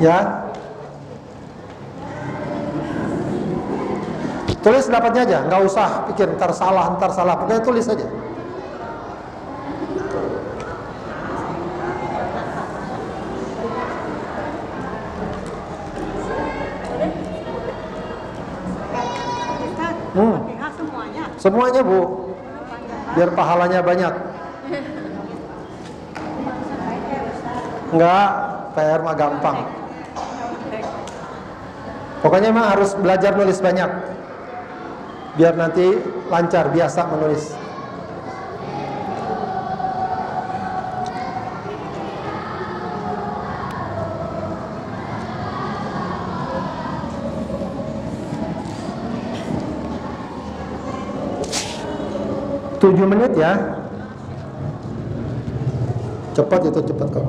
Ya. Tulis dapatnya aja, nggak usah pikir ntar salah, pokoknya tulis aja. Semuanya Bu, biar pahalanya banyak. Enggak, PR mah gampang. Pokoknya emang harus belajar nulis banyak, biar nanti lancar, biasa menulis. Tujuh menit ya. Cepat itu, cepat kok.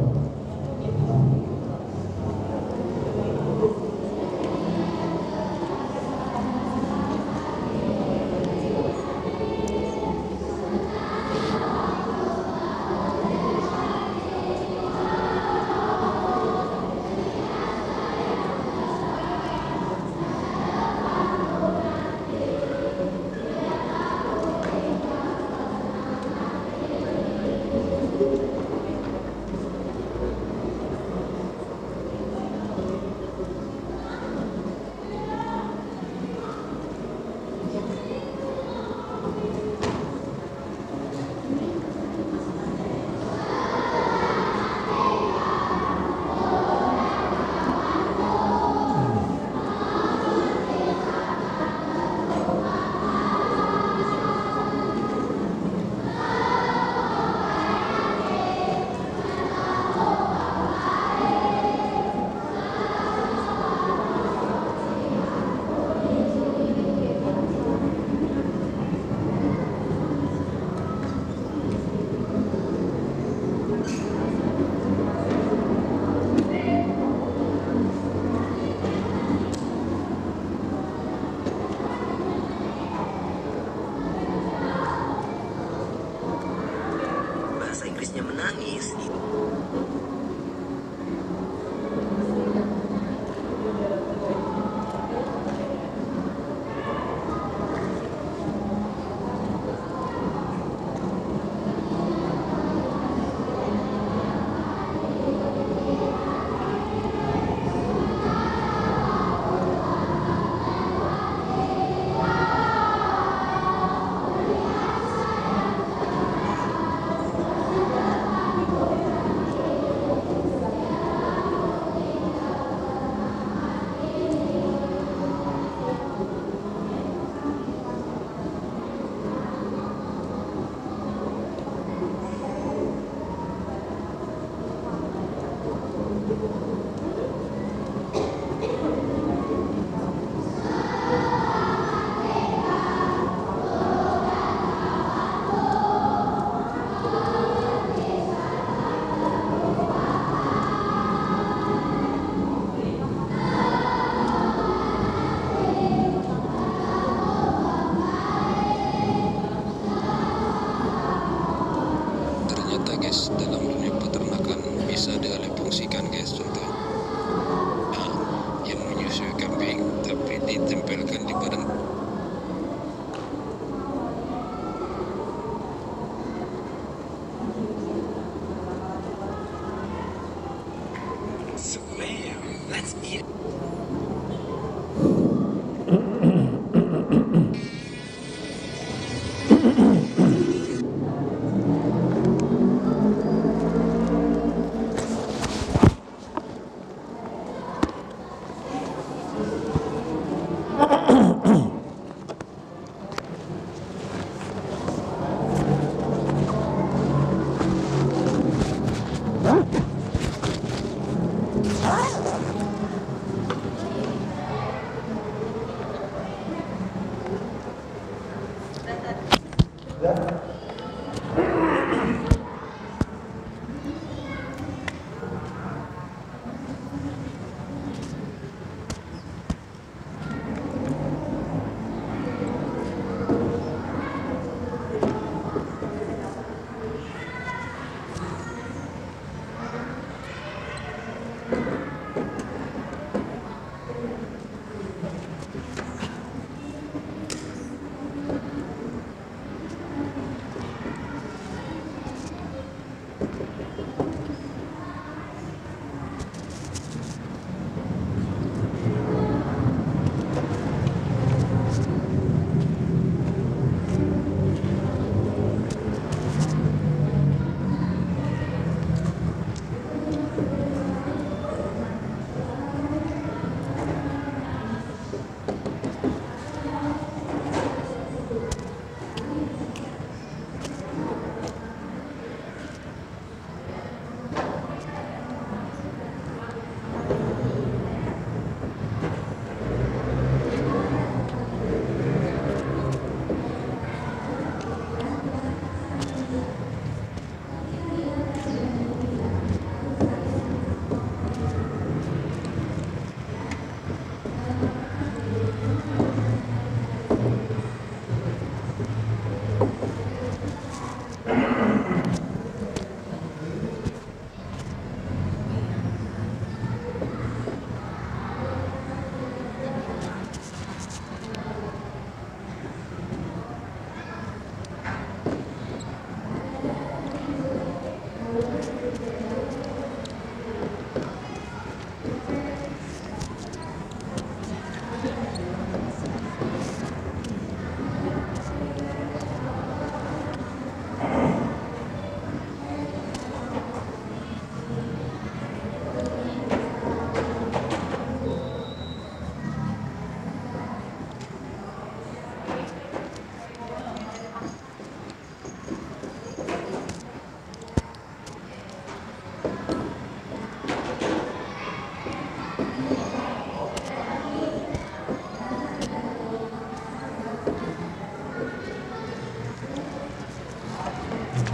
Sudah?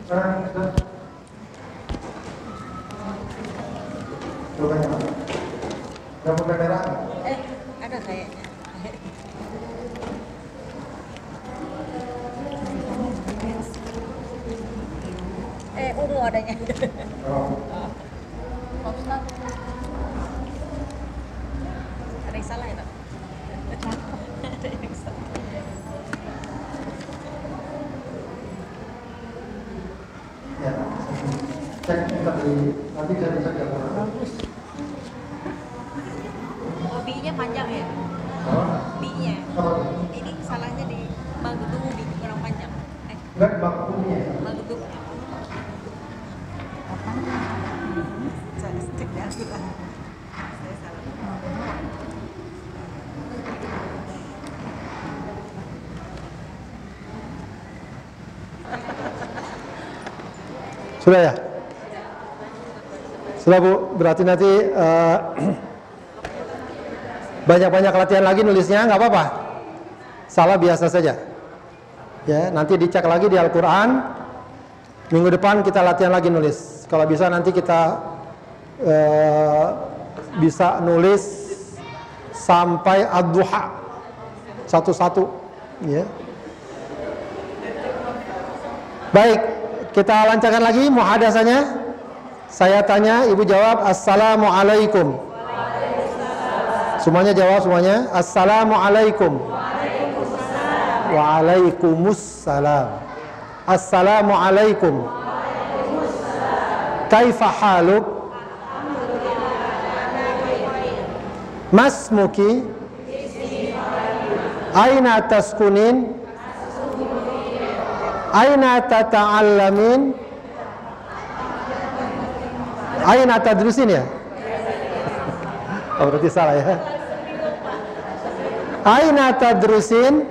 Sekarang sudah? Coba nyala. Lampu kamera? Ada kayaknya. Ungu adanya. Oh. Ada yang salah ya, Pak? Ada yang salah. Ya, cek nanti bisa dicek ya. Oh, B-nya panjang ya? Apa? B-nya. Apa? Ini salahnya di Bagedung B kurang panjang. Enggak, bakunya. Bagedung. Saya cek dah sudah. Saya salah. Sudah ya? Sudah Bu, berarti nanti banyak-banyak latihan lagi nulisnya, nggak apa-apa. Salah biasa saja. Ya, nanti dicek lagi di Al-Quran. Minggu depan kita latihan lagi nulis. Kalau bisa nanti kita bisa nulis sampai ad-duha satu-satu. Ya. Baik, kita lancarkan lagi muhadasahnya. Saya tanya, Ibu jawab, Assalamualaikum. Semuanya jawab semuanya. Assalamualaikum. Waalaikumsalam. Assalamualaikum. Kaifa haluk? Masmuki? Aina taskunin? Aina tata'allamin? Aina tadrusin ya? Oh, berarti salah ya. Aina tadrusin?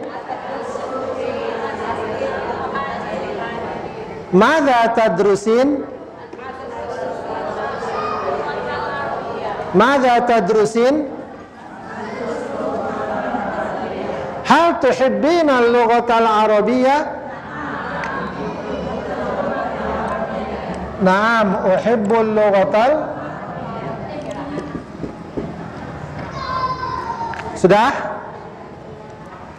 Madza tadrusin? Madza tadrusin? Hal tuhibbina al-lughata al-arabiyyah? Naam, uhibbul lughatal. Sudah?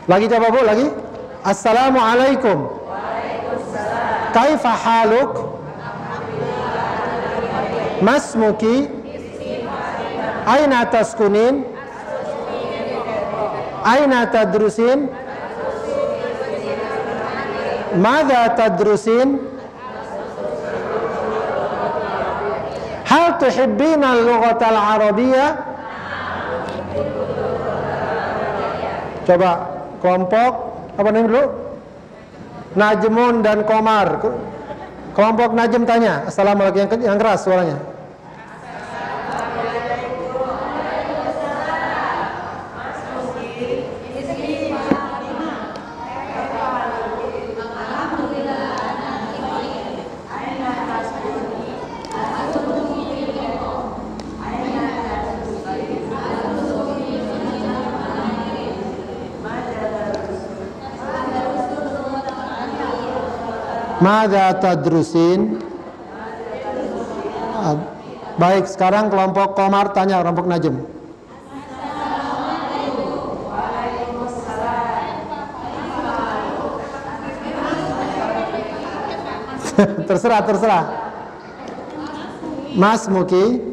Lagi coba Bu, lagi. Assalamualaikum. Waalaikumsalam. Kaifa haluk? Masmuki? Aina taskunin? Aina tadrusin? Madza tadrusin? Hal tuhibbina al-lughatal arabiyyah? Coba kelompok apa namanya dulu? Najmun dan Komar. Kelompok Najm tanya. Assalamualaikum, yang keras suaranya. Madza tadrusin? Baik, sekarang kelompok Komar tanya kelompok Najm. terserah. Mas Muki.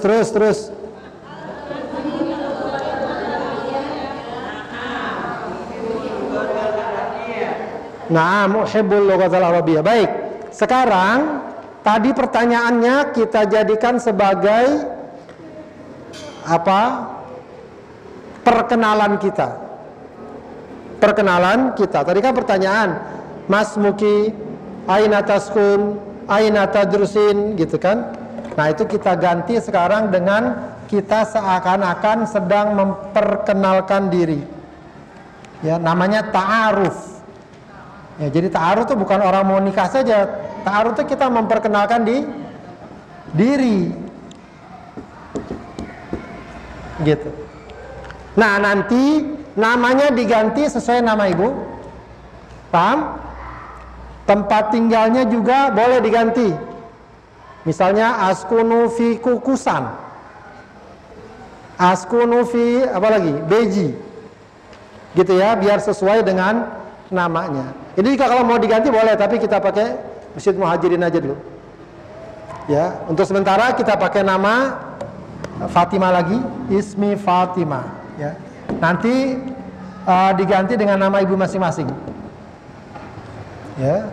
Terus. Naam, uhibbul lughatal arabiyyah. Baik. Sekarang tadi pertanyaannya kita jadikan sebagai apa? perkenalan kita. Perkenalan kita. Tadi kan pertanyaan, Mas Muki, aina taskun, aina tadrusin, gitu kan? Nah, itu kita ganti sekarang dengan kita seakan-akan sedang memperkenalkan diri. Ya, namanya ta'aruf. Ya, jadi ta'aruf itu bukan orang mau nikah saja. Ta'aruf itu kita memperkenalkan diri. Gitu. Nah, nanti namanya diganti sesuai nama ibu. Paham? Tempat tinggalnya juga boleh diganti. Misalnya askunu fi kukusan. Askunu fi apa lagi? Beji. Gitu ya, biar sesuai dengan namanya. Ini kalau mau diganti boleh, tapi kita pakai Masjid Muhajirin aja dulu. Ya, untuk sementara kita pakai nama Fatimah lagi, Ismi Fatimah. Ya, nanti diganti dengan nama ibu masing-masing. Ya,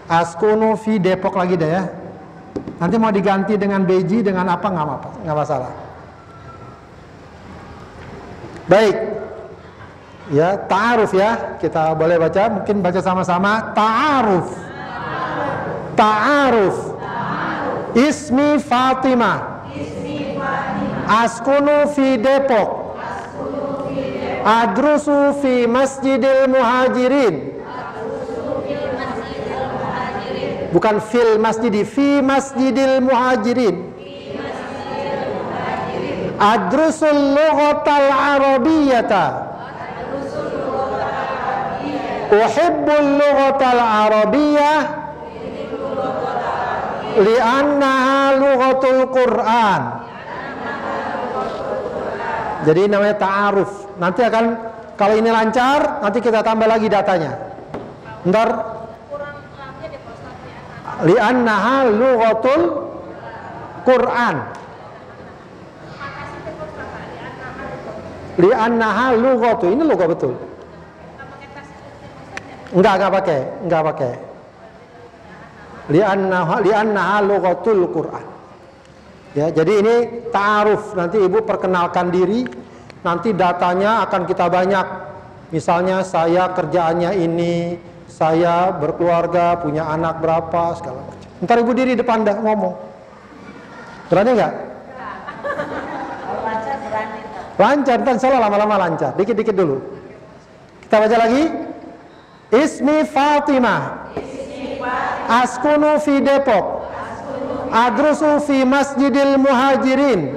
Askunu fi Depok lagi deh ya. Nanti mau diganti dengan Beji dengan apa nggak masalah. Baik. Ya, ta'aruf ya. Kita boleh baca, mungkin baca sama-sama. Ta'aruf. Ta'aruf. Ismi Fatimah. Askunu fi Depok. Adrusu fi Masjidil Muhajirin. Bukan fil masjidi, fi Masjidil Muhajirin. Adrusul lughatal arabiyyata. Uhibbul lughatal arabiyyah li'annaha lughatul Qur'an. Jadi namanya ta'aruf. Nanti akan, kalau ini lancar, nanti kita tambah lagi datanya. Ntar li'annaha lughatul Qur'an. Li'annaha lughatu. Ini lugha betul. Enggak pakai. Li'annaha lughatul Qur'an. Ya, jadi ini ta'aruf. Nanti ibu perkenalkan diri. Nanti datanya akan kita banyak. Misalnya saya kerjaannya ini, saya berkeluarga, punya anak berapa, segala macam. Ntar ibu diri depan dah ngomong. Berani nggak? Lancar, ntar salah lama-lama lancar. Dikit-dikit dulu. Kita baca lagi. Ismi Fatimah. Askunu fi Depok. Adrusu fi Masjidil Muhajirin.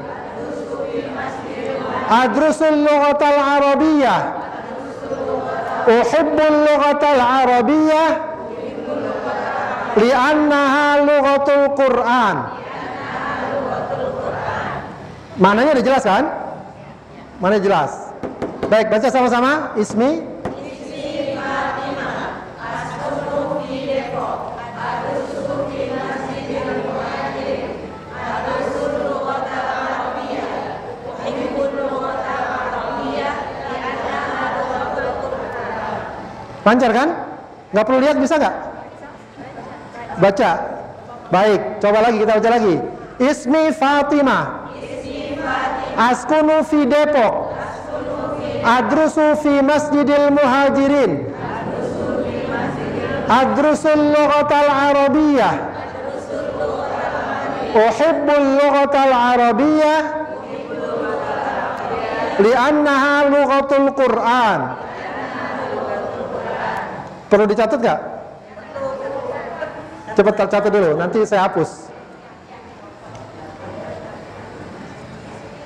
Adrusul lughatal arabiyyah. Uhibbul lughatal arabiyyah li'annaha lughatul Qur'an. Mananya udah jelas kan? Mana jelas? Baik, baca sama-sama. Ismi lancar kan? Nggak perlu lihat, bisa nggak? Baca. Baik, coba lagi, kita baca lagi. Ismi Fatimah. Askunu fi Depok. Adrusu fi Masjidil Muhajirin. Adrusul lughatal arabiyyah. Uhibbul lughatal arabiyyah li'annaha lughatul Qur'an. Perlu dicatat nggak? Cepat tercatat dulu, nanti saya hapus.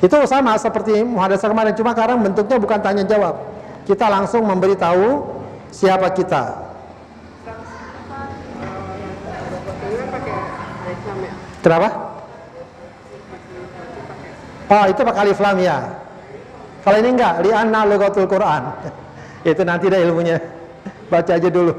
Itu sama seperti muhadasah kemarin, cuma sekarang bentuknya bukan tanya jawab. Kita langsung memberitahu siapa kita. Kenapa? Oh, itu pakai alif lam ya. Kalau ini enggak, li'anna lughatul Qur'an. Itu nanti ada ilmunya. Baca aja dulu.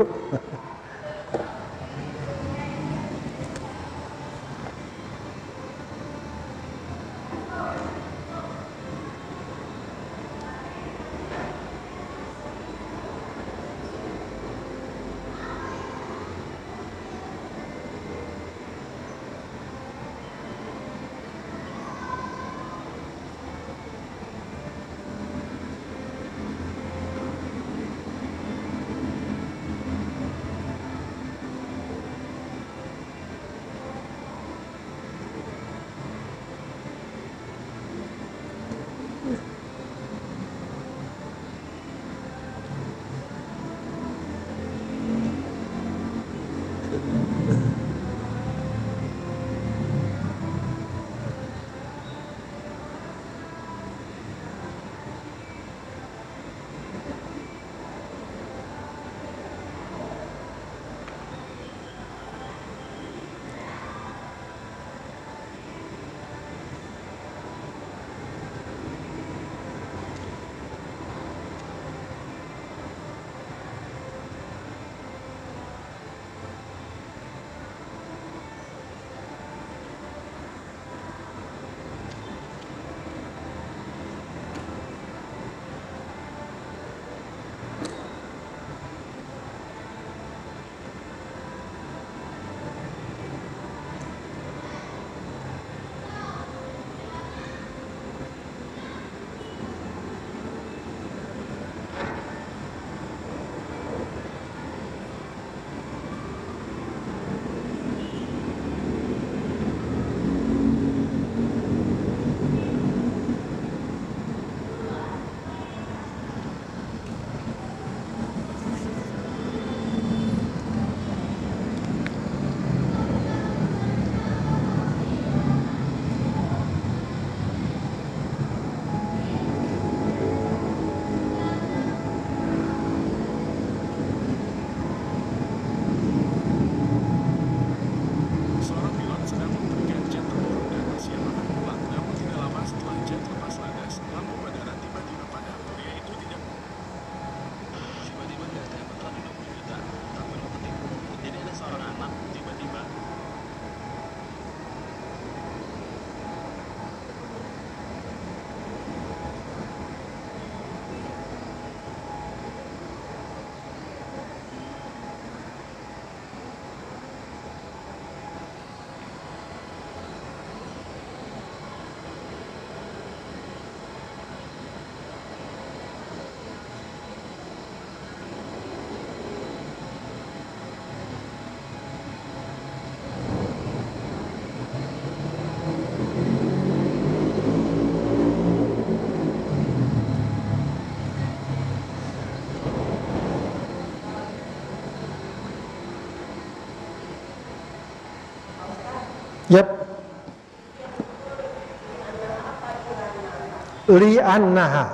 Li'annaha.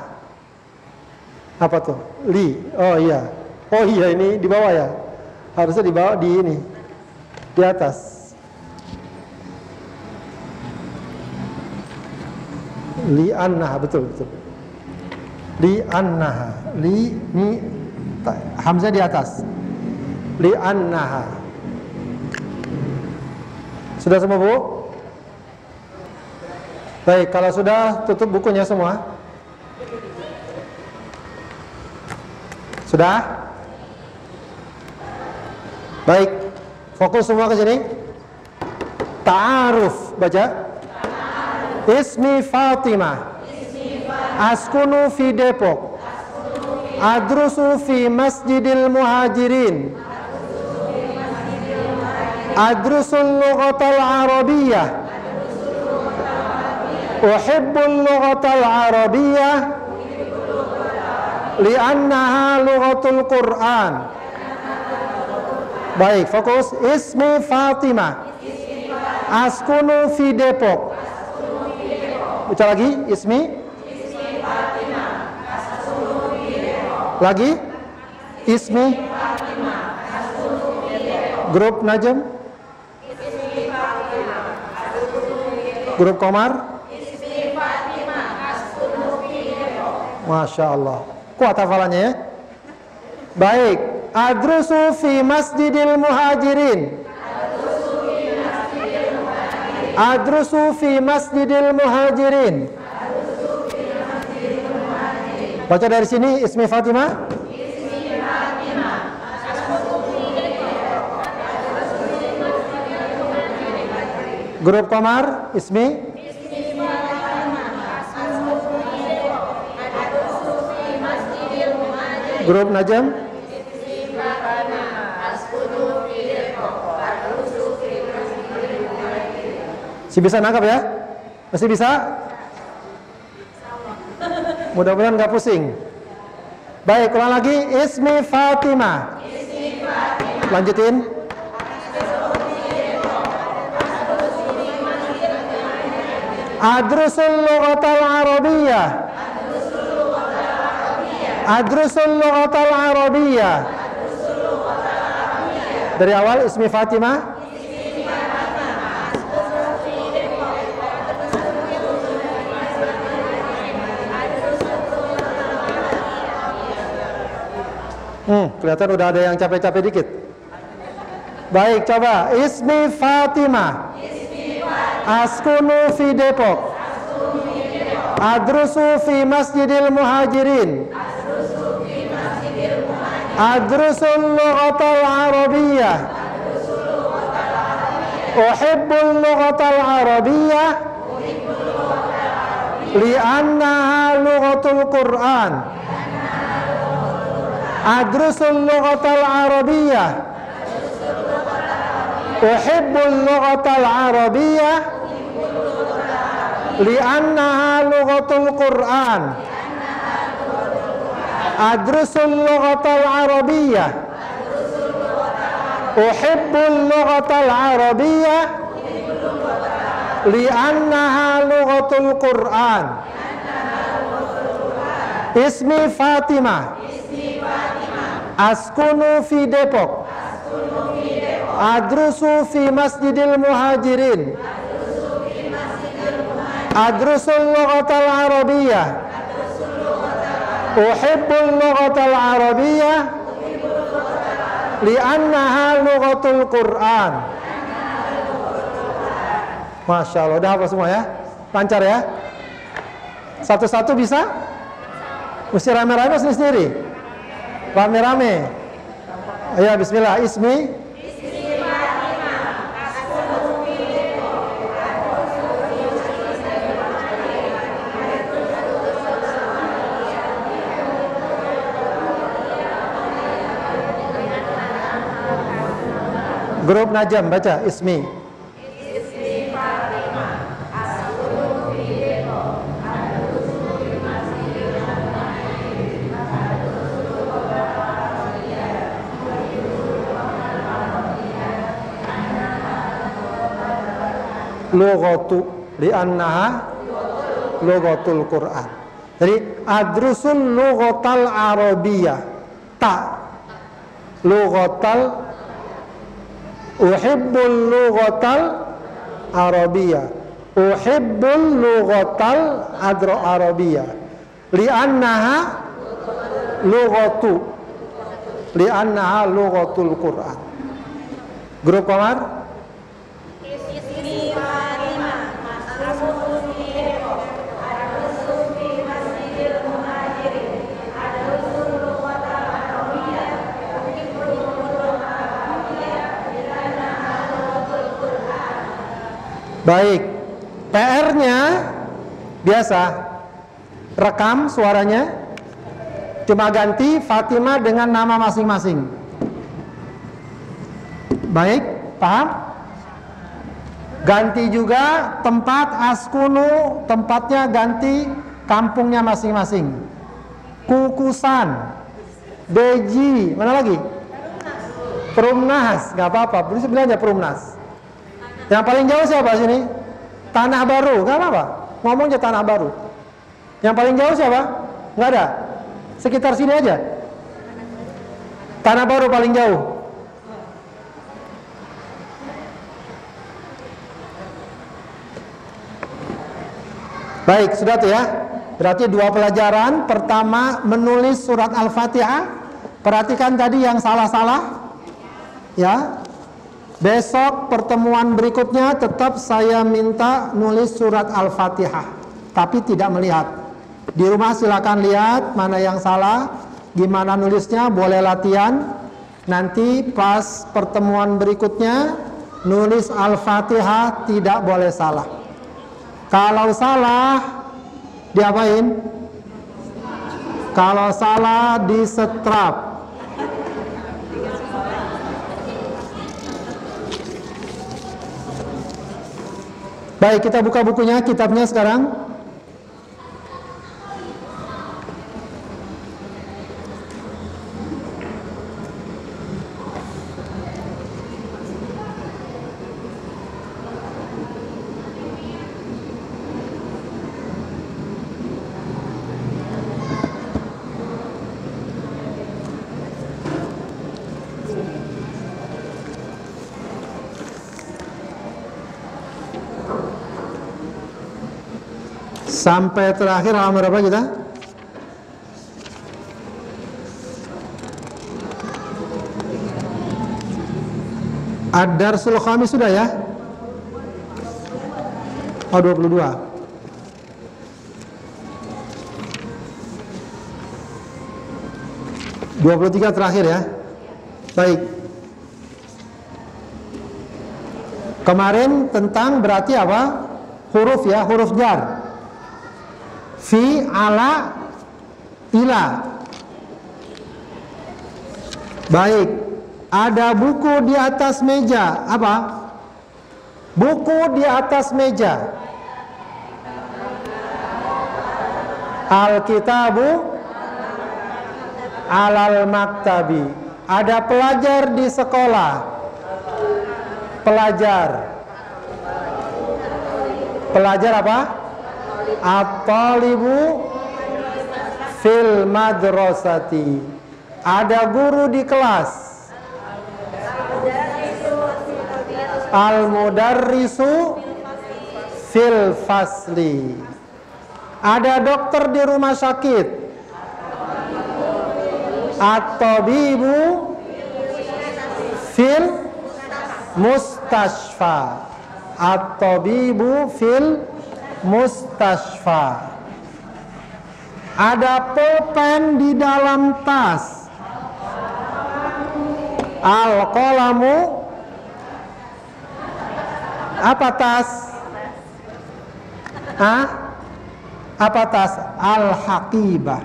Apa tuh? Li. Oh iya. Oh iya, ini di bawah ya. Harusnya di bawah, di ini. Di atas. Li'annaha, betul. Li'annaha. Li, ini hamzah di atas. Li'annaha. Sudah semua, Bu? Baik, kalau sudah, tutup bukunya semua. Sudah? Baik, fokus semua ke sini. Ta'aruf, baca. Ismi Fatimah. Askunu fi Depok. Adrusu fi Masjidil Muhajirin. Adrusul lughatal Arabiyyah. Uhibbul lughatal Arabiyyah li'annaha lughatul Qur'an. Baik, fokus. Ismi Fatimah. Askunu fi Depok. Baca lagi, ismi Fatimah. Askunu fi Depok. Lagi, ismi Fatimah. Askunu fi Depok. Grup Najm. Ismi Fatimah. Askunu fi Depok. Grup Komar. Ismi Fatimah. Askunu fi Depok. Masya Allah, kuat hafalannya ya. Baik, adrusu fi Masjidil Muhajirin. Adrusu fi Masjidil Muhajirin. Baca dari sini, ismi Fatimah. Ismi Fatimah. Grup Komar, ismi. Ismi Fatimah. Grup Najm. Ismi Fatimah. Masih bisa nangkap ya? Masih bisa? Mudah-mudahan nggak pusing. Baik, ulang lagi. Ismi Fatimah. Ismi Fatimah. Lanjutin. Adrusul lughatal Arabiyyah. Adrusul lughatal Arabiyyah. Dari awal, ismi Fatimah. Kelihatan udah ada yang capek-capek dikit. Baik, coba. Ismi Fatimah. Askunu fi Depok. Adrusu fi Masjidil Muhajirin. Adrusul lughatal Arabiyyah. Uhibbul lughatal Arabiyyah li'annaha lughatul Qur'an. Adrusul lughatal Arabiyyah. Uhibbul lughatal Arabiyyah li'annaha lughatul Qur'an. Adrusul lughatal Arabiyyah. Uhibbul lughatal Arabiyyah li'annaha lughatul Qur'an. Ismi Fatimah. Askunu fi Depok. Adrusu fi Masjidil Muhajirin. Adrusul lughatal Arabiyyah. Uhibbul lughatal Arabiyyah li'annaha lughatul Qur'an. Masya Allah, udah apa semua ya? Lancar ya? Satu-satu bisa? Mesti rame-rame sendiri-sendiri? Rame-rame. Ayo, bismillah. Ismi Grup Najm, baca. Ismi lughatu li'annaha lughatul Qur'an. Jadi adrusul lughatal arabiyyah. Ta. Lughatal uhibbul lughatal arabiyyah. Uhibbul lughatal arabiyyah. Li'annaha lughatu. Li'annaha lughatul Qur'an. Grup Komar? Baik, PR-nya biasa, rekam suaranya, cuma ganti Fatimah dengan nama masing-masing. Baik, paham? Ganti juga tempat askunu, tempatnya ganti kampungnya masing-masing. Kukusan, Beji, mana lagi? Perumnas, nggak apa-apa, bisa bilang aja Perumnas. Yang paling jauh siapa sini? Tanah Baru, nggak apa-apa. Ngomong aja Tanah Baru. Yang paling jauh siapa? Nggak ada. Sekitar sini aja. Tanah Baru paling jauh. Baik, sudah tuh ya. Berarti 2 pelajaran. Pertama, menulis surat Al-Fatihah. Perhatikan tadi yang salah-salah. Ya. Besok pertemuan berikutnya tetap saya minta nulis surat Al-Fatihah, tapi tidak melihat. Di rumah silakan lihat mana yang salah, gimana nulisnya, boleh latihan. Nanti pas pertemuan berikutnya nulis Al-Fatihah tidak boleh salah. Kalau salah diapain? Kalau salah disetrap. Baik, kita buka bukunya, kitabnya sekarang. Sampai terakhir halaman berapa kita? Ad-Darsul Khamis sudah ya? Oh, 22. (23) terakhir ya. Baik. Kemarin tentang berarti apa? Huruf ya, huruf jar. Fi, ala, ila. Baik. Ada buku di atas meja. Apa? Buku di atas meja. Al-kitabu alal maktabi. Ada pelajar di sekolah. Pelajar. Pelajar apa? At-talibu fil madrasati. Ada guru di kelas. Al-mudarrisu fil fasli. Ada dokter di rumah sakit. At-tabibu fil mustashfa. At-tabibu fil mustashfa. Ada pulpen di dalam tas. Al-qalamu. Apa tas? Hah? Apa tas? Al-haqibah.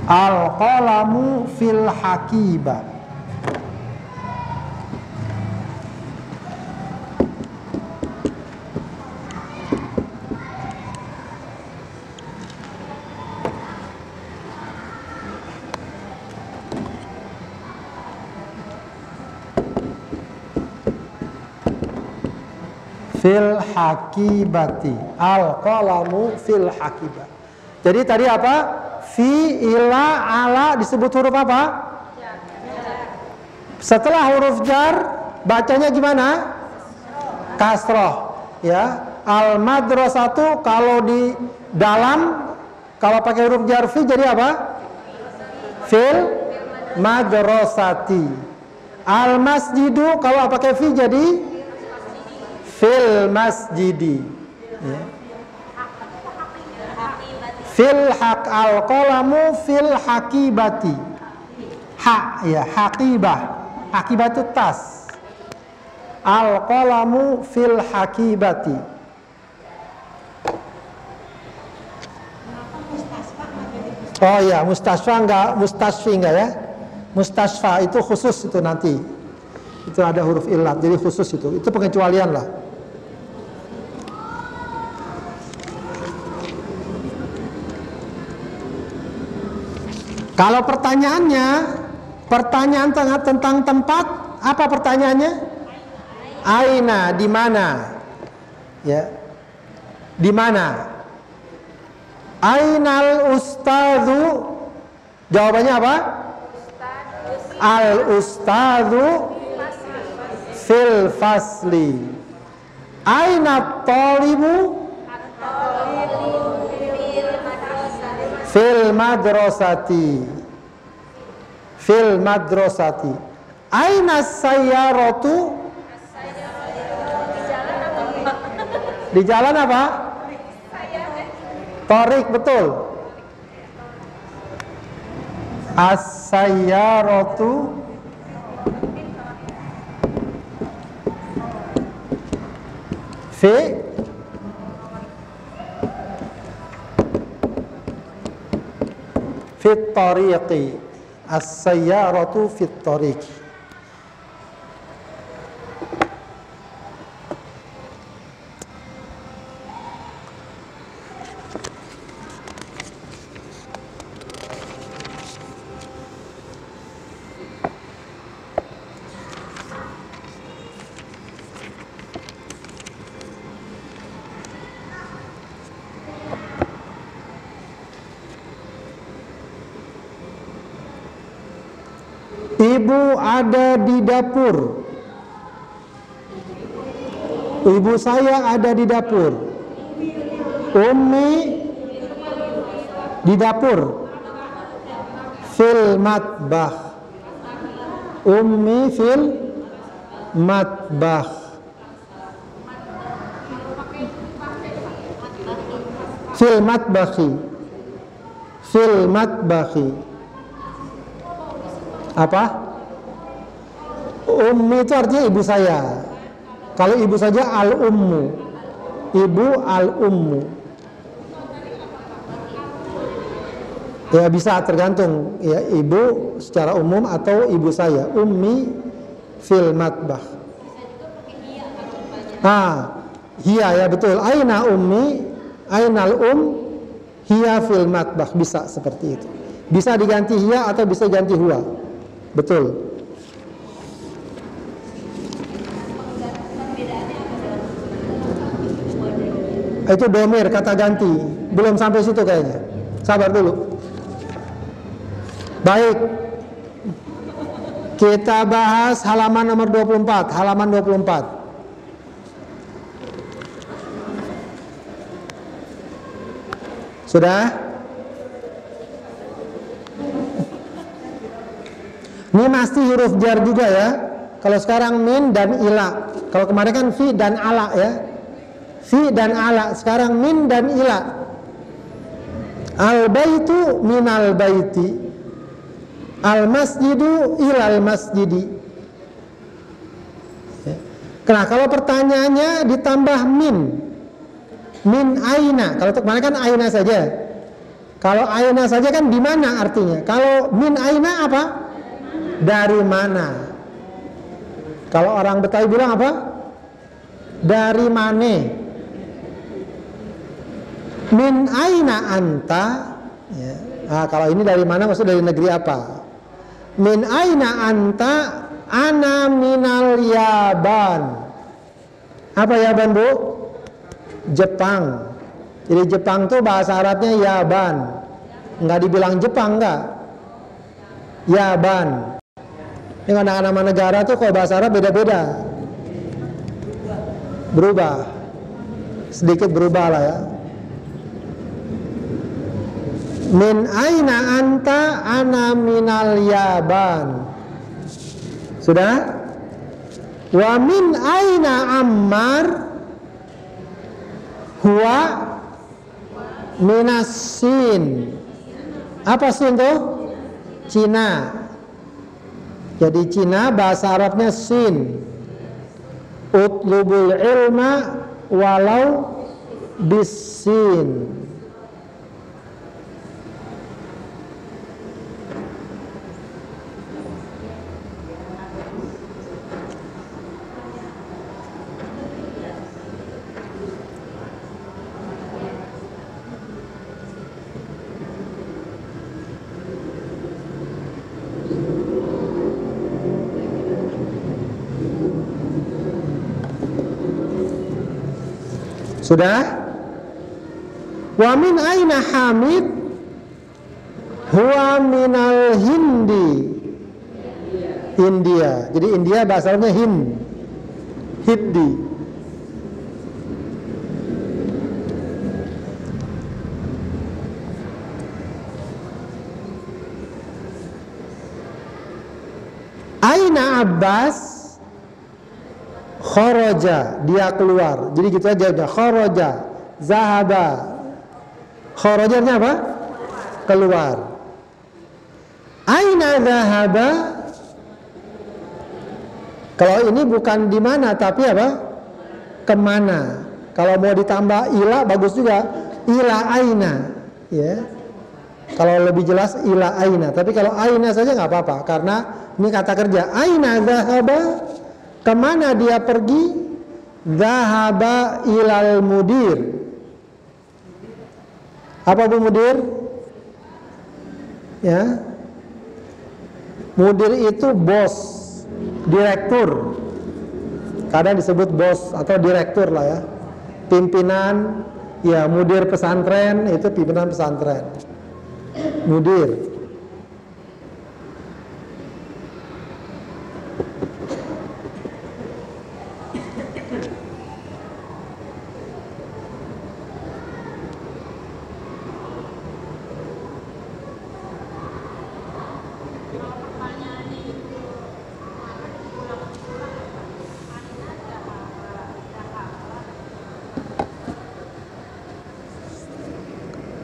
Al-qalamu fil haqibah. fil hakibati. Al-qalamu fil hakibah. Jadi tadi apa? Fi, ila, ala disebut huruf apa? Setelah huruf jar bacanya gimana? Kasroh, ya. Al-madrasatu kalau di dalam, kalau pakai huruf jar fi jadi apa? Fil madrasati. Al-masjidu kalau pakai fi jadi fil masjidi, ya. Fil haq, al-qalamu fil hakibati. Ha, ya, hakibah. Hakibah itu tas. Al-qalamu fil hakibati. Oh ya, mustasfa enggak, mustasfi enggak ya? Mustasfa itu khusus itu nanti. Itu ada huruf illat, jadi khusus itu. Itu pengecualian lah. Kalau pertanyaannya, pertanyaan tentang tempat, apa pertanyaannya? Aina, di mana? Ya. Di mana? Ainal ustadzu? Jawabannya apa? Al ustadzu fil fasli. Aina talibu? Fil madrasati. Fil madrasati. Aina sayyaratu? Di jalan apa? Torik, betul. As-sayyaratu fi fit tariqi. As-sayyaratu fit tariqi. Ibu ada di dapur. Ibu saya ada di dapur. Ummi di dapur. Fil matbah. Ummi fil matbah. Fil matbahi. Fil matbahi. Apa? Ummi itu artinya ibu saya. Kalau ibu saja al-ummu. Ibu al-ummu. Ya bisa tergantung ya, ibu secara umum atau ibu saya. Ummi fil matbah. Hiya ya betul. Aina ummi, ainal hiya fil matbah, bisa seperti itu. Bisa diganti hiya atau bisa ganti huwa. Betul. Itu domir, kata ganti. Belum sampai situ kayaknya. Sabar dulu. Baik. Kita bahas halaman nomor 24. Halaman 24. Sudah? Ini pasti huruf jar juga ya. Kalau sekarang min dan ila. Kalau kemarin kan fi dan ala ya. Fi dan ala. Sekarang min dan ila. Al-baitu minal baiti. Al-masjidu ilal masjidi. Nah kalau pertanyaannya ditambah min. Min aina. Kalau kemarin kan aina saja. Kalau aina saja kan di mana artinya. Kalau min aina apa? Dari mana? Kalau orang Betawi bilang apa? Dari mane? Min aina anta? Ya. Nah, kalau ini dari mana? Maksud dari negeri apa? Min aina anta? Ana minal Yaban. Apa Yaban, Bu? Jepang. Jadi Jepang tuh bahasa Arabnya Yaban. Nggak dibilang Jepang, nggak. Yaban. Ini nama negara tuh kalau bahasa Arab beda-beda. Berubah. Sedikit berubah lah ya. Min aina anta ana minal Yaban. Sudah? Wa min aina Ammar huwa minas Sin. Apa Sin tuh? Cina. Jadi Cina bahasa Arabnya Sin. Utlubul ilma walau bisin. Sudah? Wa min aina Hamid huwa minal Hindi. India. Jadi India bahasa Arabnya Hindi. Aina Abbas? Kharaja, dia keluar. Jadi gitu aja udah. Kharaja, zahaba. Kharajanya apa? Keluar. Aina zahaba? Kalau ini bukan di mana tapi apa? Kemana? Kalau mau ditambah ila bagus juga. Ila aina, ya. Kalau lebih jelas ila aina. Tapi kalau aina saja nggak apa-apa karena ini kata kerja. Aina zahaba? Kemana dia pergi? Zahaba ilal mudir. Apa Bu mudir? Ya. Mudir itu bos, direktur. Kadang disebut bos atau direktur lah ya. Pimpinan, ya mudir pesantren itu pimpinan pesantren. Mudir.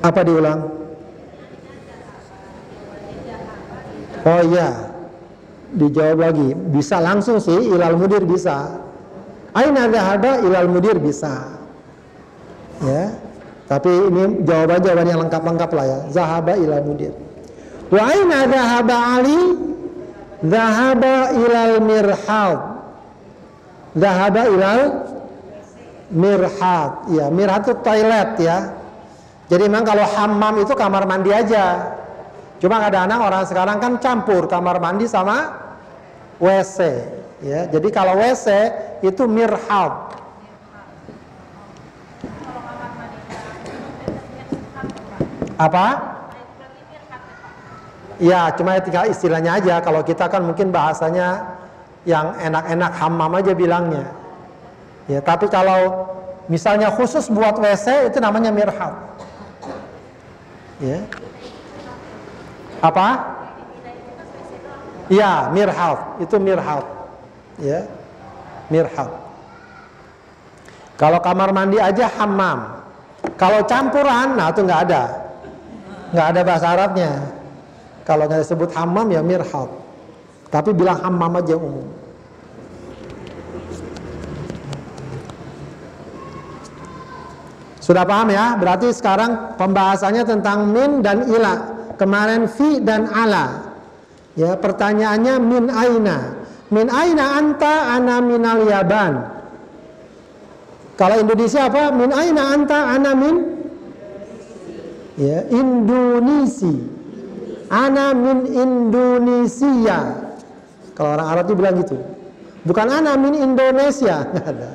Apa diulang? Oh iya, dijawab lagi. Bisa langsung sih, ilal mudir bisa. Aina dhahaba ilal mudir bisa. Ya, tapi ini jawaban-jawaban yang lengkap-lengkap lah ya. Zahaba ilal mudir. Wa aina dhahaba Ali? Dhahaba ilal mirhad. Dhahaba ilal mirhad. Ya, mirhad itu toilet ya. Jadi memang kalau hammam itu kamar mandi aja. Cuma kadang-kadang orang sekarang kan campur kamar mandi sama WC. Ya, jadi kalau WC itu mirhad. Apa? Ya, cuma tinggal istilahnya aja. Kalau kita kan mungkin bahasanya yang enak-enak hammam aja bilangnya. Ya, tapi kalau misalnya khusus buat WC itu namanya mirhad. Ya. Apa? Ya, mirhad. Itu mirhad. Ya. Mirhad. Kalau kamar mandi aja hammam. Kalau campuran, nah itu nggak ada. Nggak ada bahasa Arabnya. Kalau nggak disebut hammam ya mirhad. Tapi bilang hammam aja umum. Sudah paham ya? Berarti sekarang pembahasannya tentang min dan ila. Kemarin fi dan ala. Ya, pertanyaannya min aina. Min aina anta ana minal Yaban. Kalau Indonesia apa? Min aina anta ana min ya, Indonesi. Ana min Indonesia. Kalau orang Arab itu bilang gitu. Bukan ana min Indonesia, enggak ada.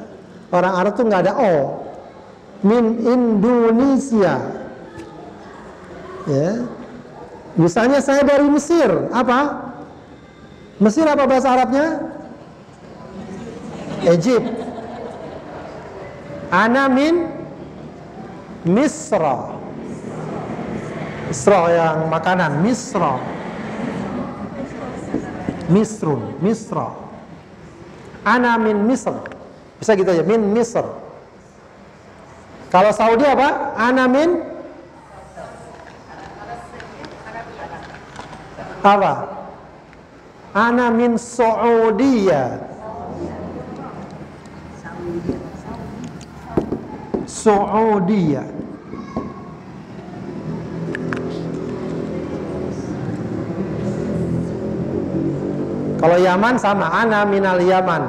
Orang Arab tuh nggak ada o. Min Indonesia. Ya. Misalnya saya dari Mesir, apa? Mesir apa bahasa Arabnya? Egypt. Ana min Misra. Misra yang makanan, Misra. Misrun, Misra. Ana min Misr. Bisa gitu aja, min Misr. Kalau Saudi apa? Ana min apa? Ana min Saudiyah. Saudiyah. Kalau Yaman sama, ana minal Yaman.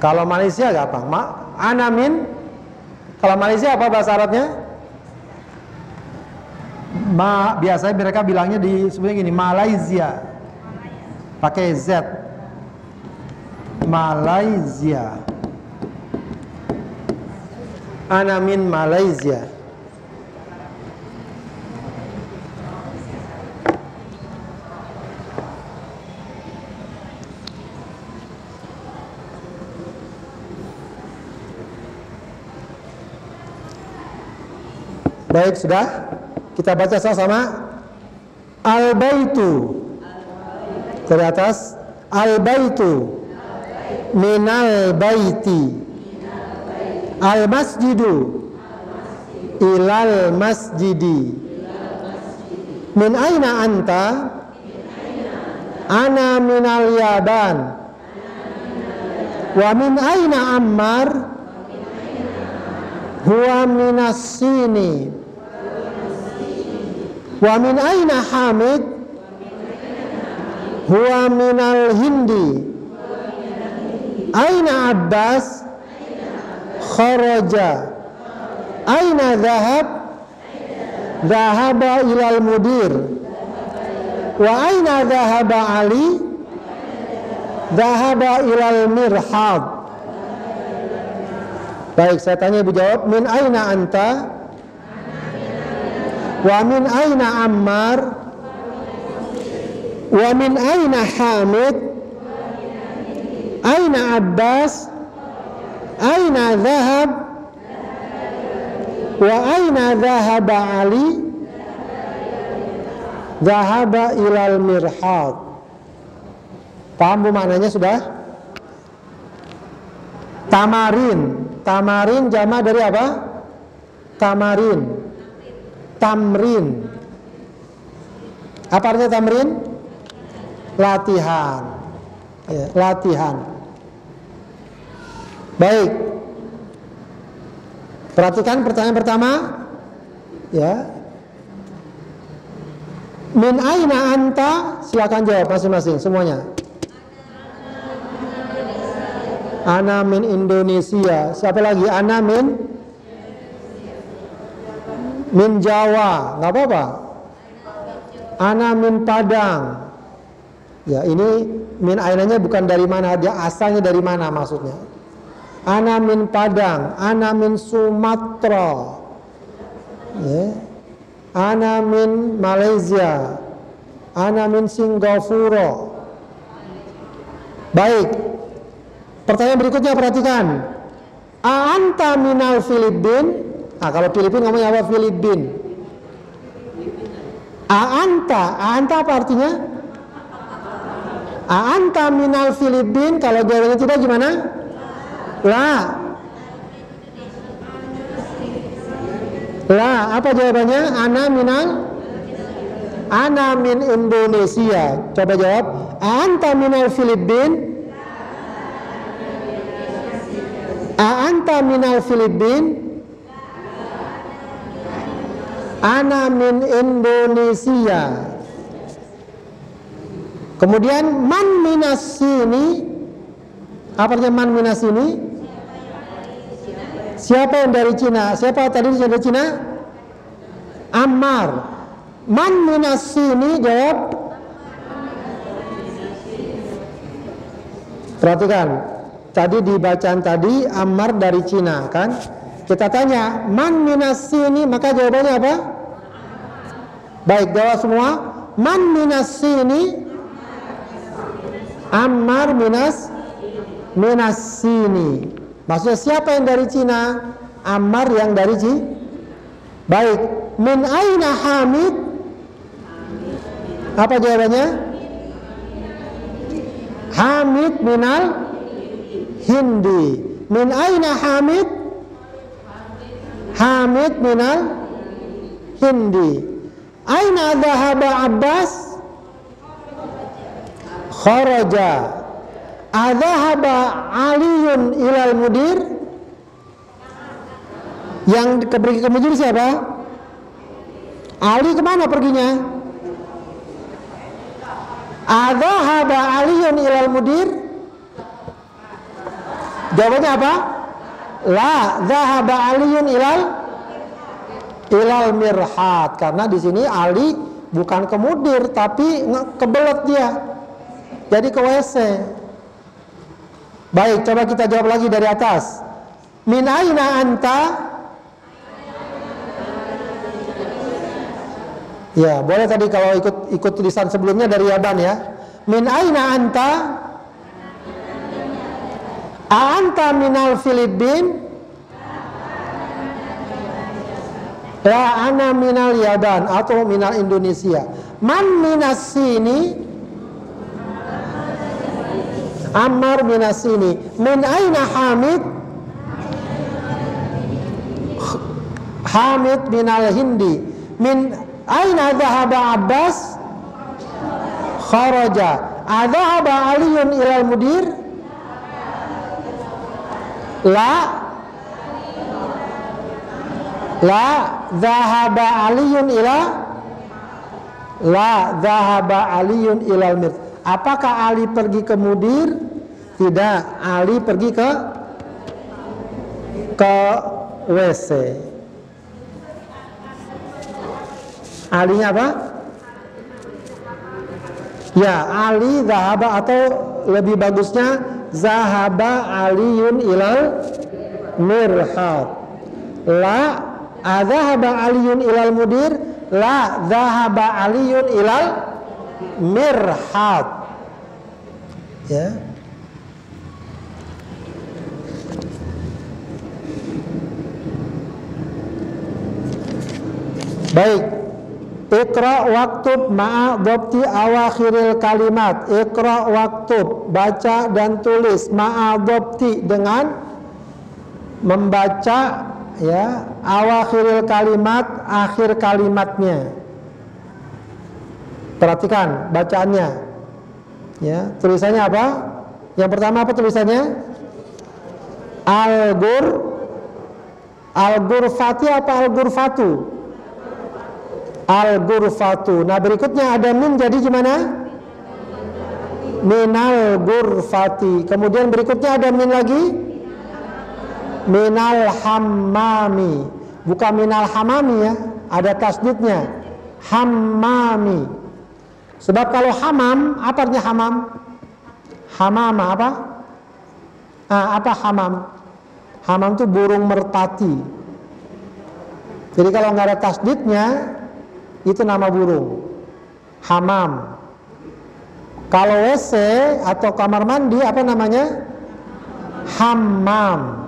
Kalau Malaysia gampang, ana min. Kalau Malaysia apa bahasa Arabnya? Biasanya mereka bilangnya sebenarnya gini, Malaysia. Pakai Z. Malaysia. Ana min Malaysia. Baik, sudah. Kita baca sama-sama. Al-baitu. Dari atas. Al-baitu. Minal baiti. Al-masjidu. Ilal masjidi. Min aina anta? Ana minal Yaban. Wa min aina Ammar? Huwa minas Sini. Wa min aina Hamid? Huwa minal Hindi. Aina Abbas? Kharaja. Aina dhahab? Dhahaba ilal mudir. Wa aina dhahaba Ali? Dhahaba ilal mirhad. Baik, saya tanya, Ibu jawab. Min aina anta? Wa min aina Ammar? Wa min aina Hamid? Aina Abbas? Aina dhahab? Wa aina dhahaba Ali? Dhahaba ilal mirhad. Paham Bu maknanya sudah? Tamarin. Tamarin jama dari apa? Tamarin. Tamrin. Apa artinya tamrin? Latihan. Ya, latihan. Baik. Perhatikan pertanyaan pertama. Ya. Min aina anta? Silakan jawab masing-masing semuanya. Ana min Indonesia. Siapa lagi? Ana min Jawa, nggak apa-apa. Ana min Padang. Ya, ini min ainanya bukan dari mana, dia asalnya dari mana maksudnya. Ana min Padang, ana min Sumatera. Ya. Ana min Malaysia. Ana min Singapura. Baik. Pertanyaan berikutnya perhatikan. A'anta minal Filipin? Nah, kalau Filipin ngomongnya apa? Filipin. A'anta apa artinya? A'anta minal Filipin, kalau jawabannya tidak gimana? La. La, apa jawabannya? Ana min Indonesia. Coba jawab. A'anta minal Filipin? A'anta minal Filipin? Ana min Indonesia. Kemudian man minas sini. Apa artinya man minas sini? Siapa yang dari Cina? Siapa tadi yang dari Cina? Ammar. Man minas sini, jawab. Perhatikan. Tadi di bacaan tadi Ammar dari Cina kan? Kita tanya, man minas sini, maka jawabannya apa? Baik, jawab semua. Man minas sini, Ammar minas sini. Maksudnya siapa yang dari Cina? Ammar yang dari Cina. Baik, min aina Hamid? Apa jawabannya? Hamid minal Hindi. Min aina Hamid? Hamid minal Hindi. Aina dhahaba Abbas? Kharaja. Adhahaba Aliyun ilal mudir? Yang pergi ke mudir siapa? Ali kemana perginya? Adhahaba Aliyun ilal mudir? Jawabannya apa? La dhahaba Aliyun ilal mirhat. Karena di sini Ali bukan ke mudir tapi kebelet dia. Jadi ke WC. Baik, coba kita jawab lagi dari atas. Min aina anta? Ya, boleh tadi kalau ikut tulisan sebelumnya dari Yaban ya. Min aina anta? Anta minal Filipin? La ana minal Yaban atau minal Indonesia. Man minas sini? Ammar minas sini. Min aina Hamid? Hamid minal Hindi. Min aina dhahaba Abbas? Kharaja. Adhahaba Aliyun ilal mudir? La dhahaba Aliyun ilal mir. Apakah Ali pergi ke mudir? Tidak, Ali pergi ke WC. Alinya apa? Ya, Ali zahaba, atau lebih bagusnya zahaba Aliyun ilal mirhad. La azhaba Aliyun ilal mudir? La zahaba Aliyun ilal mirhad. Ya. Baik. Iqra waktub ma'a dhabti awakhiril kalimat. Iqra waktub, baca dan tulis, ma'a dhabti, dengan membaca ya awakhiril kalimat, akhir kalimatnya. Perhatikan bacaannya. Ya, tulisannya apa? Yang pertama apa tulisannya? Al-ghurfati apa al-ghurfatu? Al-ghurfatu. Nah, berikutnya ada min, jadi gimana? Minal ghurfati. Kemudian berikutnya ada min lagi? Minal hammami. Bukan minal hamami ya, ada tasdidnya. Hammami. Sebab kalau hamam, apa artinya hamam? Hamama apa? Apa hamam? Hamam itu burung merpati. Jadi kalau nggak ada tasdidnya, itu nama burung. Hamam. Kalau WC atau kamar mandi, apa namanya? Hammam.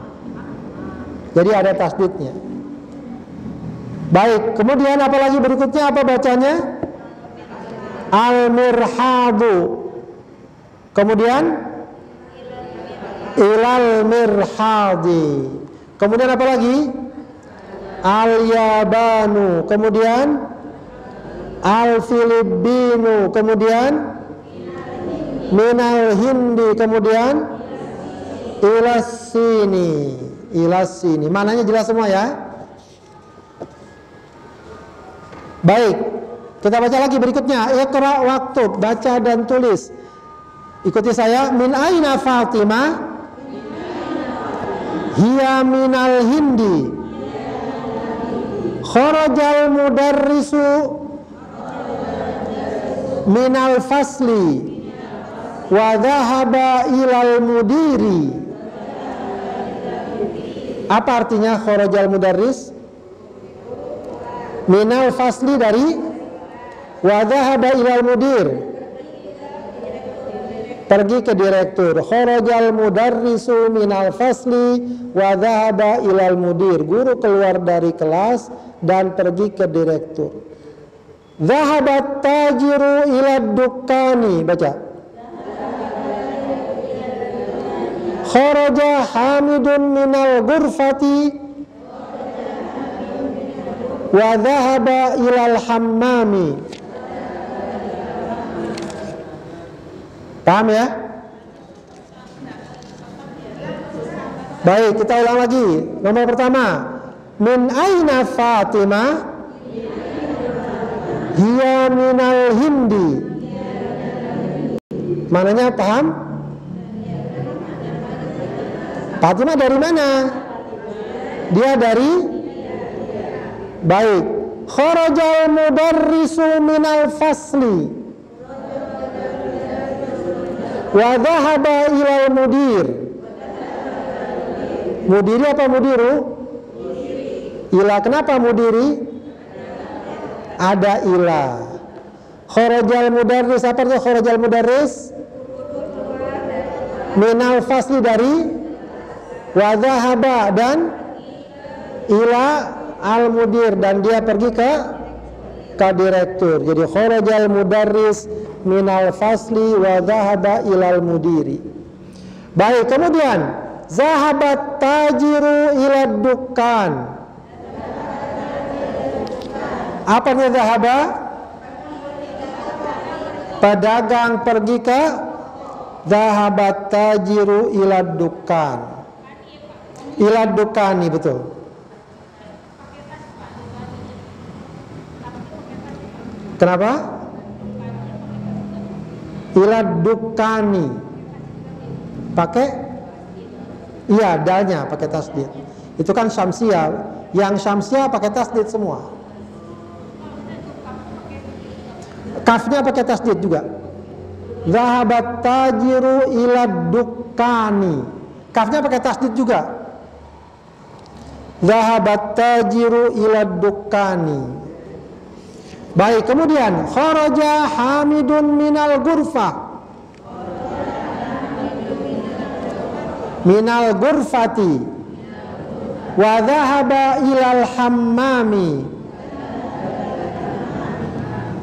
Jadi ada tasdidnya. Baik, kemudian apa lagi berikutnya, apa bacanya? Al-mirhadu. Kemudian ilal mirhadi. Kemudian apa lagi? Al-yabanu. Kemudian al-filibinu. Kemudian minal hindi. Kemudian ilas sini. Ilas sini. Mananya jelas semua ya? Baik, kita baca lagi berikutnya. Iqra waktub, baca dan tulis. Ikuti saya. Min aina Fatimah? Hiya minal hindi. Kharajal mudarrisu minal fasli wa dhahaba ilal mudiri Apa artinya kharajal mudarris? Minal fasli dari wa dhahaba ilal mudir, pergi ke direktur. Kharajal mudarrisu minal fasli wa dhahaba ilal mudir, guru keluar dari kelas dan pergi ke direktur. Dhahabat tajiru ilad dukkani, baca. Kharaja hamidun minal ghurfati wa dhahaba ilal hammami. Paham ya? Baik, kita ulang lagi. Nomor pertama, min aina Fatimah? Hiya minal hindi. Mananya paham? Fatimah dari mana? Dia dari. Baik. Kharajal mudarrisu minal fasli wa dhahaba ilal mudir. Mudiri apa mudiru? Ila. Kenapa mudiri? Ada ila. Kharajal mudarris, apa itu kharajal mudarris? Minal fasli dari, wa dhahaba dan ila al mudir, dan dia pergi ke direktur. Jadi kharajal mudarris minal fasli wa dhahaba ilal mudiri. Baik, kemudian zahabat tajiru ilad dukkan. Apa artinya zahaba? Pedagang pergi ke. Zahabat tajiru ilad dukkan. Ilad dukkani, betul. Kenapa? Ilad dukkani. Pakai? Iya, dalnya pakai tasdid. Itu kan syamsiah. Yang syamsiah pakai tasdid semua. Kafnya pakai tasdid juga. Zahabat tajiru ilad dukkani. Kafnya pakai tasdid juga. Zahabat tajiru ilad dukkani. Baik, kemudian kharaja hamidun minal ghurfah. Minal ghurfati wa dhahaba ilal hammami.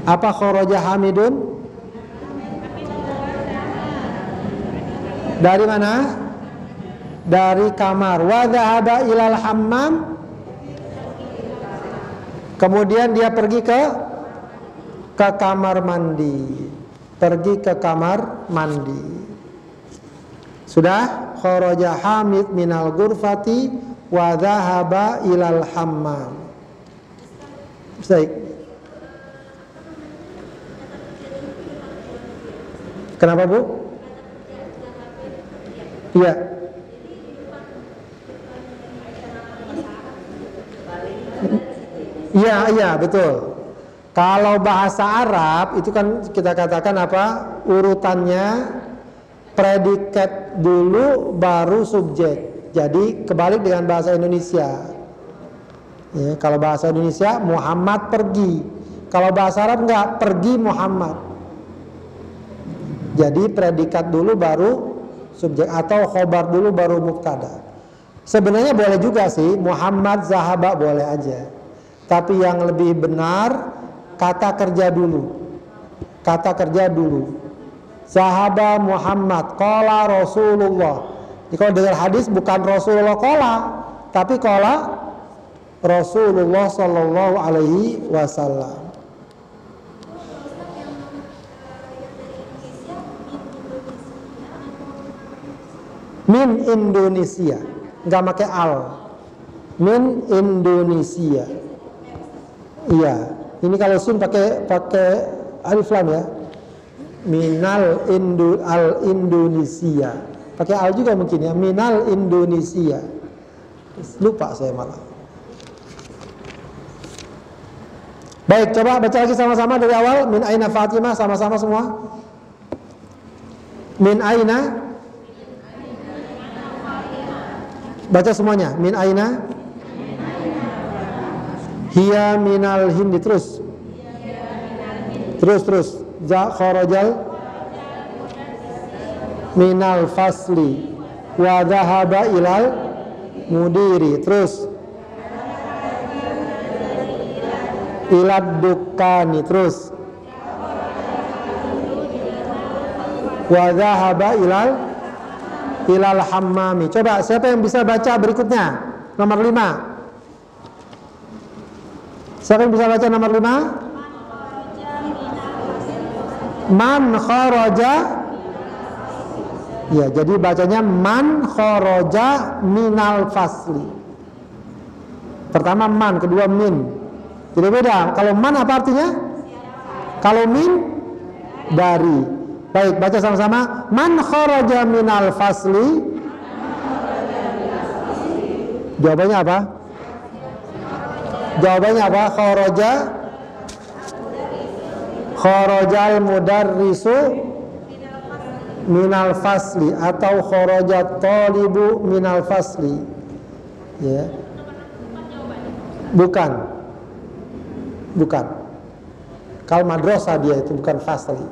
Apa kharaja hamidun? Dari mana? Dari kamar. Wa dhahaba ilal hammam. Kemudian dia pergi ke kamar mandi. Pergi ke kamar mandi. Sudah? Kharaja hamid minal ghurfati wa dhahaba ilal hammam. Baik. Kenapa, Bu? Iya. Iya, betul. Kalau bahasa Arab itu kan kita katakan apa? Urutannya predikat dulu baru subjek. Jadi kebalik dengan bahasa Indonesia. Ya, kalau bahasa Indonesia Muhammad pergi. Kalau bahasa Arab enggak, pergi Muhammad. Jadi predikat dulu baru subjek, atau khobar dulu baru mubtada. Sebenarnya boleh juga sih, Muhammad zahaba boleh aja. Tapi yang lebih benar kata kerja dulu. Kata kerja dulu. Zahaba Muhammad, qala Rasulullah. Jadi kalau dengar hadis bukan Rasulullah qala, tapi qala Rasulullah sallallahu alaihi wasallam. Min Indonesia, nggak pakai al. Min Indonesia. Iya, ini kalau sun pakai alif lam ya. Minal al Indonesia. Pakai al juga mungkin ya. Minal Indonesia. Lupa saya malah. Baik, coba baca lagi sama-sama dari awal. Min aina Fatimah, sama-sama semua. Min aina Baca semuanya. Min aina? Hiya minal hindi. Terus. Terus. Kharajal minal fasli wa dhahaba ilal mudiri. Terus. Ilad dukani. Terus. Wa dhahaba ilal hammami. Coba siapa yang bisa baca berikutnya? Nomor 5. Siapa yang bisa baca nomor 5? Man kharaja. Ya, jadi bacanya man kharaja minal fasli. Pertama man, kedua min. Jadi beda. Kalau man apa artinya? Kalau min dari. Baik, baca sama-sama. Man kharaja minal fasli. Jawabannya apa? Jawabannya apa? Kharajal mudarrisu minal fasli atau kharajat talibu minal fasli. Ya. Bukan. Kal madrasah dia itu, bukan fasli.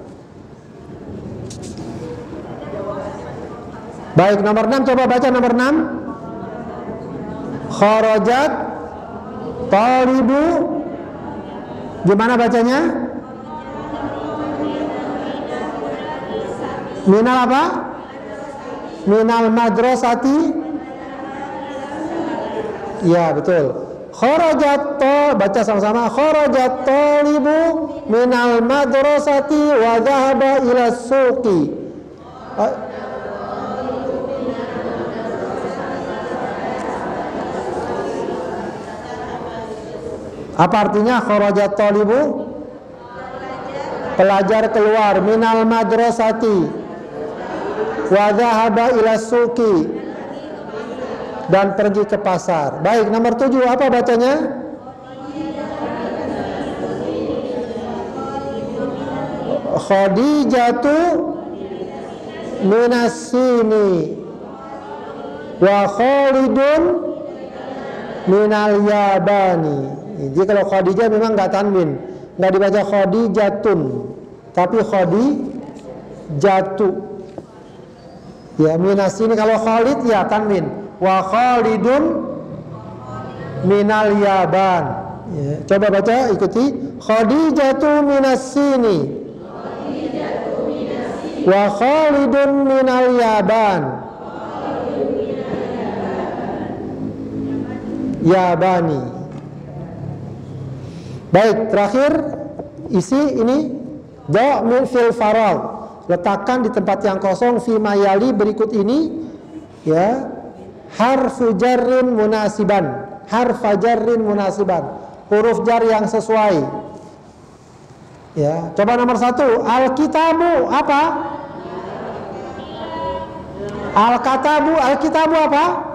Baik, nomor 6 coba baca nomor 6. Kharajat talibu. Gimana bacanya? Minal apa? Minal madrasati. Ya, betul. Kharajat baca sama-sama. Kharajat talibu minal madrasati wa dhahaba ila suqi. Apa artinya kharajat talibu? Pelajar keluar minal madrasati wa dhahaba ila suqi, dan pergi ke pasar. Baik, nomor 7 apa bacanya? Khadijatu minasini wa Khalidun minal yabani. Jadi kalau Khadijah memang nggak tanwin, nggak dibaca Khadijatun, tapi Khadijatu. Ya, minasini kalau Khalid ya tanwin. Wa Khalidun minal yaban. Ya, coba baca, ikuti. Khadijatu minasini wa Khalidun minal yaban. Yabani. Baik, terakhir isi ini do min fil faragh. Letakkan di tempat yang kosong fi mayali berikut ini, ya, harfu jarrin munasiban, harfa jarrin munasiban, huruf jar yang sesuai. Ya, coba nomor 1, alkitabu apa? Alkitabu apa?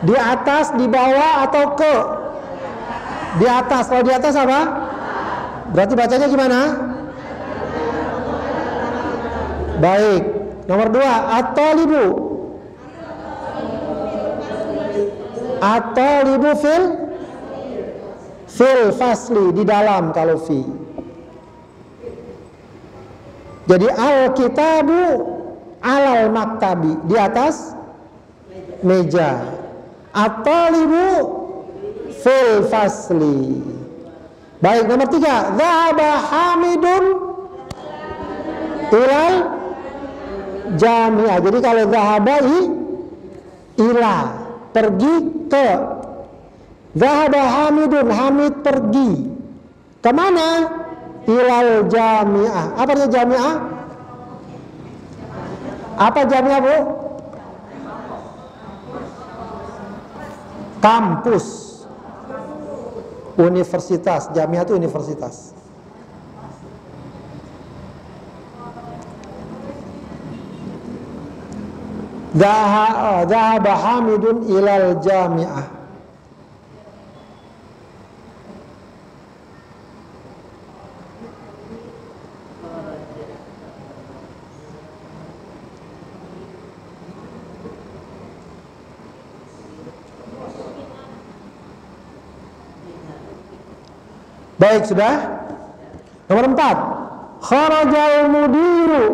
Di atas, di bawah, atau ke? Di atas. Kalau di atas apa? Berarti bacanya gimana? Baik, nomor 2, at-talibu. At-talibu fil fasli, di dalam kalau fi. Jadi al-kitabu alal maktabi, di atas meja. At-talibu fil fasli. Baik, nomor 3, dhahaba Hamidun ilal jami'ah. Jadi kalau dhahaba ila, pergi ke. Dhahaba Hamidun, Hamid pergi kemana? Ilal jami'ah. Apa artinya jami'ah? Apa jami'ah, Bu? Kampus, universitas. Jami'ah itu universitas. Dhahaba Hamidun ilal jami'ah. Baik, sudah. Nomor 4. Kharajal mudiru.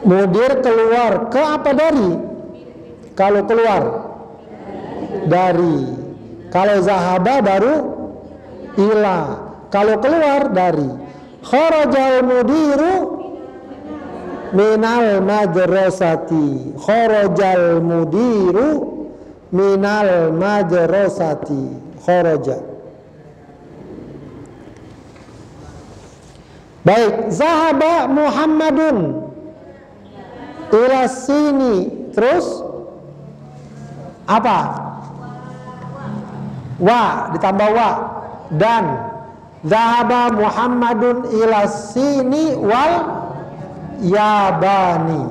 Mudir keluar ke apa dari? Kalau keluar dari. Kalau zahaba baru ila. Kalau keluar dari. Kharajal mudiru minal madrasati. Kharajal mudiru minal madrasati. Kharaja. Baik, zahaba Muhammadun ila sini. Terus apa? Wa, ditambah wa. Dan zahaba Muhammadun ila sini wal yabani.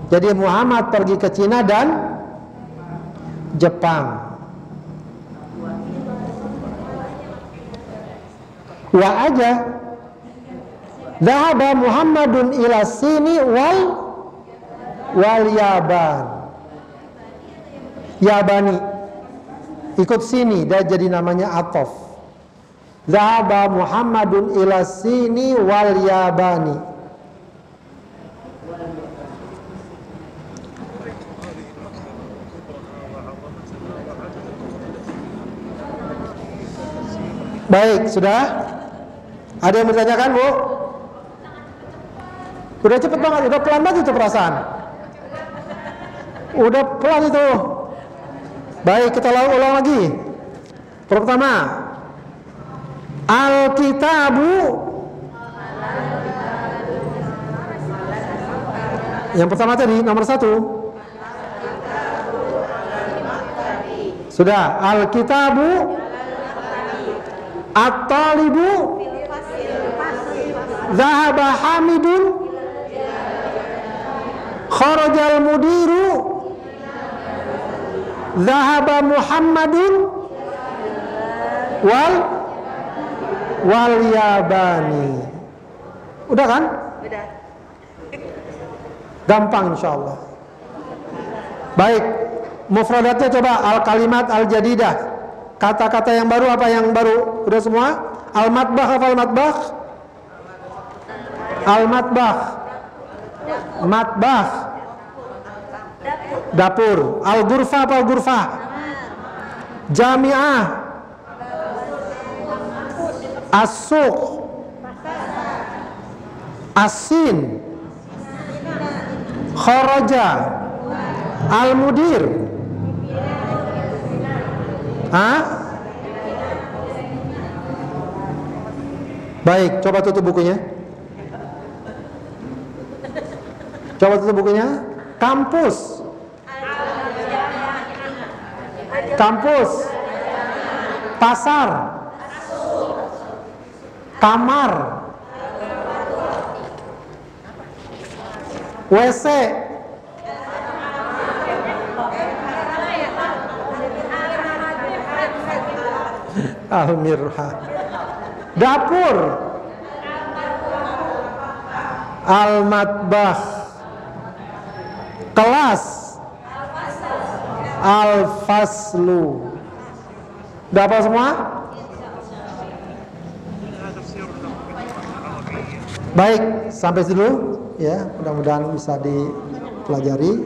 Jadi Muhammad pergi ke Cina dan Jepang. Wa aja. Dhahaba Muhammadun ila sini wal yaban. Yabani ikut sini, dia jadi namanya atof. Dhahaba Muhammadun ila sini wal yabani. Baik, sudah? Ada yang bertanyakan, Bu? Udah cepet banget, udah pelan banget itu perasaan. Udah pelan itu. Baik, kita ulang lagi. Pertama, Alkitabu. Yang pertama tadi, nomor 1. Sudah, Alkitabu. At-talibu. Zahaba Hamidun. Kharajal mudiru. Zahaba Muhammadun wal yabani. Udah kan? Udah. Gampang insyaallah. Baik, mufradatnya coba al-kalimat al-jadidah. Kata-kata yang baru apa yang baru? Udah semua? Al-matbah apa al-matbah? Al-matbah. Matbah. Dapur. Al-ghurfah apa al-ghurfah? Jami'ah. As-suq. As-sin. Kharaja. Al-mudir. Hah? Baik, coba tutup bukunya. Coba tutup bukunya. Kampus. Kampus. Pasar. Kamar. WC. Al-mirha. Dapur. Al-matbah. Kelas. Al-faslu. Udah apa semua? Baik, sampai dulu ya, mudah-mudahan bisa dipelajari.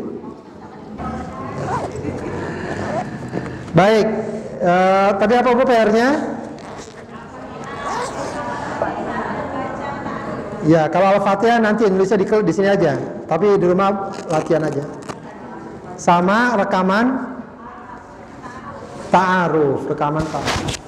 Baik. Tadi apa Bu PR-nya? Ya, kalau Al-Fatihah nanti Indonesia di sini aja, tapi di rumah latihan aja. Sama rekaman ta'aruf, rekaman ta'aruf.